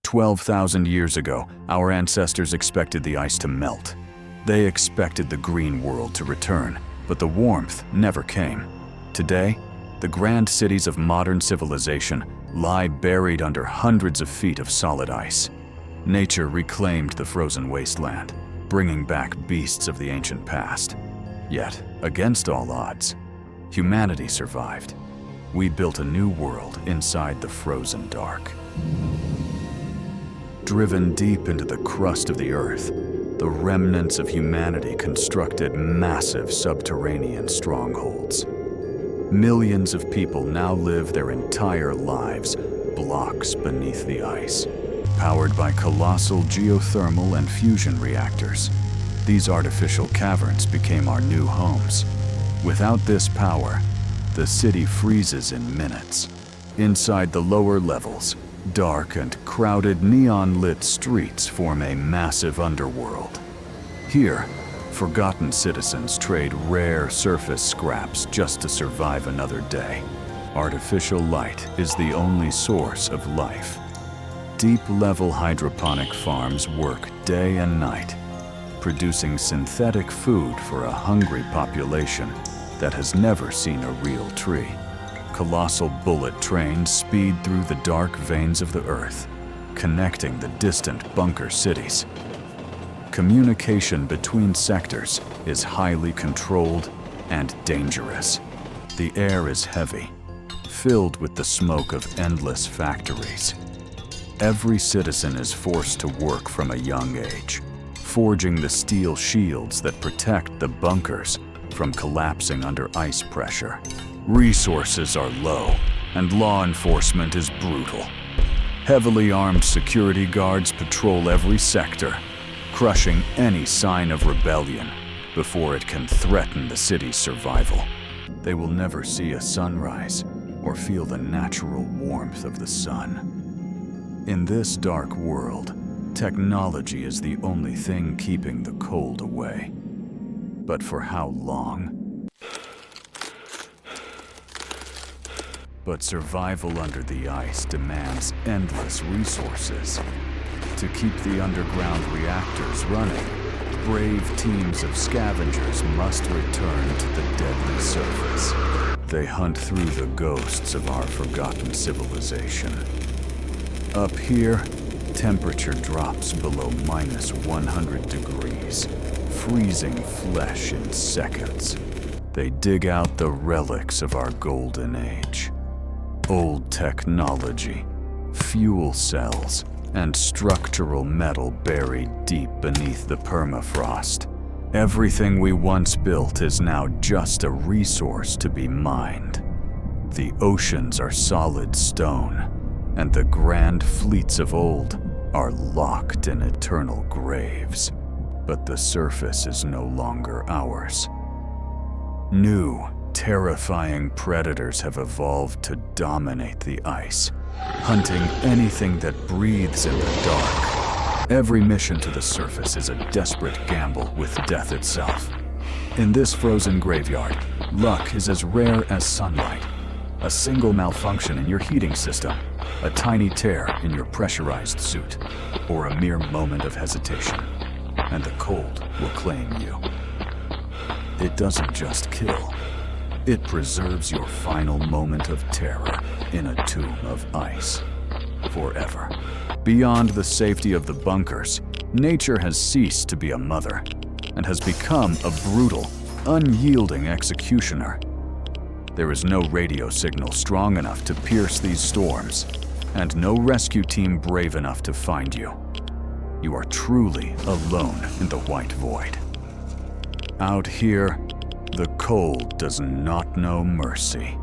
12,000 years ago, our ancestors expected the ice to melt. They expected the green world to return, but the warmth never came. Today, the grand cities of modern civilization lie buried under hundreds of feet of solid ice. Nature reclaimed the frozen wasteland, bringing back beasts of the ancient past. Yet, against all odds, humanity survived. We built a new world inside the frozen dark. Driven deep into the crust of the earth, the remnants of humanity constructed massive subterranean strongholds. Millions of people now live their entire lives blocks beneath the ice, powered by colossal geothermal and fusion reactors. These artificial caverns became our new homes. Without this power, the city freezes in minutes. Inside the lower levels, dark and crowded neon-lit streets form a massive underworld. Here, forgotten citizens trade rare surface scraps just to survive another day. Artificial light is the only source of life. Deep-level hydroponic farms work day and night, producing synthetic food for a hungry population that has never seen a real tree. Colossal bullet trains speed through the dark veins of the earth, connecting the distant bunker cities. Communication between sectors is highly controlled and dangerous. The air is heavy, filled with the smoke of endless factories. Every citizen is forced to work from a young age, forging the steel shields that protect the bunkers from collapsing under ice pressure. Resources are low, and law enforcement is brutal. Heavily armed security guards patrol every sector, crushing any sign of rebellion before it can threaten the city's survival. They will never see a sunrise or feel the natural warmth of the sun. In this dark world, technology is the only thing keeping the cold away. But for how long? But survival under the ice demands endless resources. To keep the underground reactors running, brave teams of scavengers must return to the deadly surface. They hunt through the ghosts of our forgotten civilization. Up here, temperature drops below -100 degrees, freezing flesh in seconds. They dig out the relics of our golden age. Old technology, fuel cells, and structural metal buried deep beneath the permafrost. Everything we once built is now just a resource to be mined. The oceans are solid stone, and the grand fleets of old are locked in eternal graves. But the surface is no longer ours. New, terrifying predators have evolved to dominate the ice, hunting anything that breathes in the dark. Every mission to the surface is a desperate gamble with death itself. In this frozen graveyard, luck is as rare as sunlight. A single malfunction in your heating system, a tiny tear in your pressurized suit, or a mere moment of hesitation, and the cold will claim you. It doesn't just kill. It preserves your final moment of terror in a tomb of ice, forever. Beyond the safety of the bunkers, nature has ceased to be a mother and has become a brutal, unyielding executioner. There is no radio signal strong enough to pierce these storms, and no rescue team brave enough to find you. You are truly alone in the white void. Out here, the cold does not know mercy,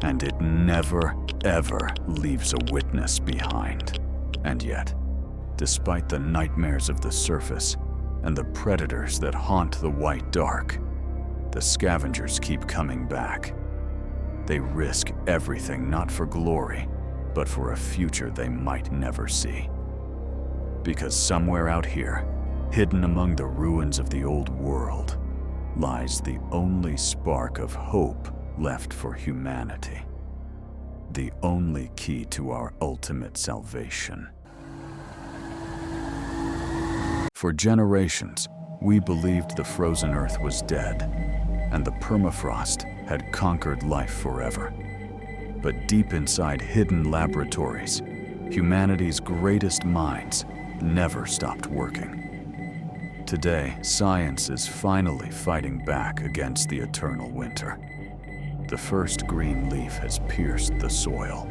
and it never, ever leaves a witness behind. And yet, despite the nightmares of the surface and the predators that haunt the white dark, the scavengers keep coming back. They risk everything not for glory, but for a future they might never see. Because somewhere out here, hidden among the ruins of the old world, lies the only spark of hope left for humanity. The only key to our ultimate salvation. For generations, we believed the frozen Earth was dead, and the permafrost had conquered life forever. But deep inside hidden laboratories, humanity's greatest minds never stopped working. Today, science is finally fighting back against the eternal winter. The first green leaf has pierced the soil.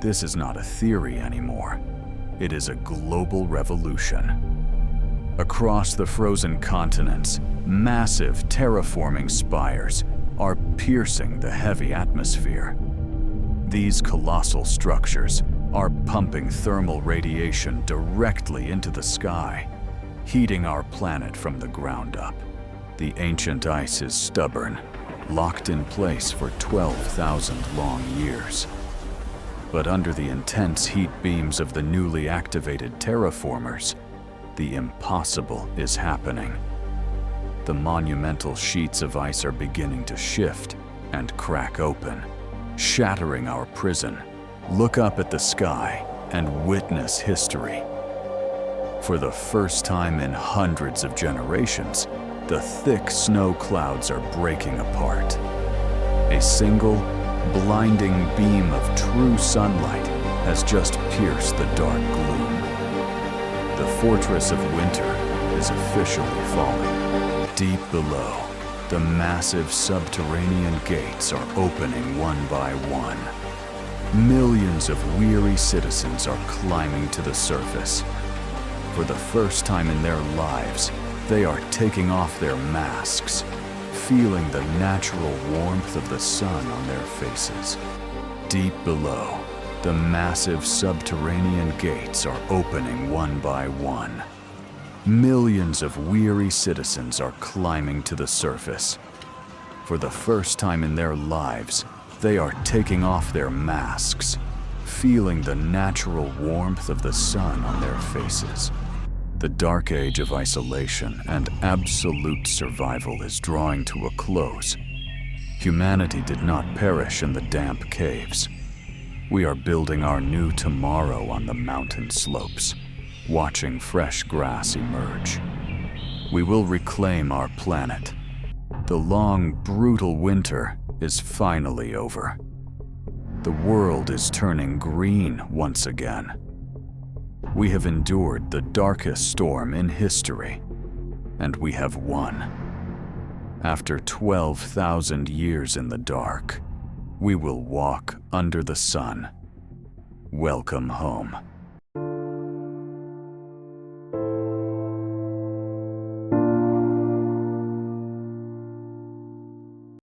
This is not a theory anymore. It is a global revolution. Across the frozen continents, massive terraforming spires are piercing the heavy atmosphere. These colossal structures are pumping thermal radiation directly into the sky, heating our planet from the ground up. The ancient ice is stubborn, locked in place for 12,000 long years. But under the intense heat beams of the newly activated terraformers, the impossible is happening. The monumental sheets of ice are beginning to shift and crack open, shattering our prison. Look up at the sky and witness history. For the first time in hundreds of generations, the thick snow clouds are breaking apart. A single, blinding beam of true sunlight has just pierced the dark gloom. The fortress of winter is officially falling. Deep below, the massive subterranean gates are opening one by one. Millions of weary citizens are climbing to the surface. For the first time in their lives, they are taking off their masks, feeling the natural warmth of the sun on their faces. Deep below, the massive subterranean gates are opening one by one. Millions of weary citizens are climbing to the surface. For the first time in their lives, they are taking off their masks, feeling the natural warmth of the sun on their faces. The dark age of isolation and absolute survival is drawing to a close. Humanity did not perish in the damp caves. We are building our new tomorrow on the mountain slopes, watching fresh grass emerge. We will reclaim our planet. The long, brutal winter is finally over. The world is turning green once again. We have endured the darkest storm in history, and we have won. After 12,000 years in the dark, we will walk under the sun. Welcome home.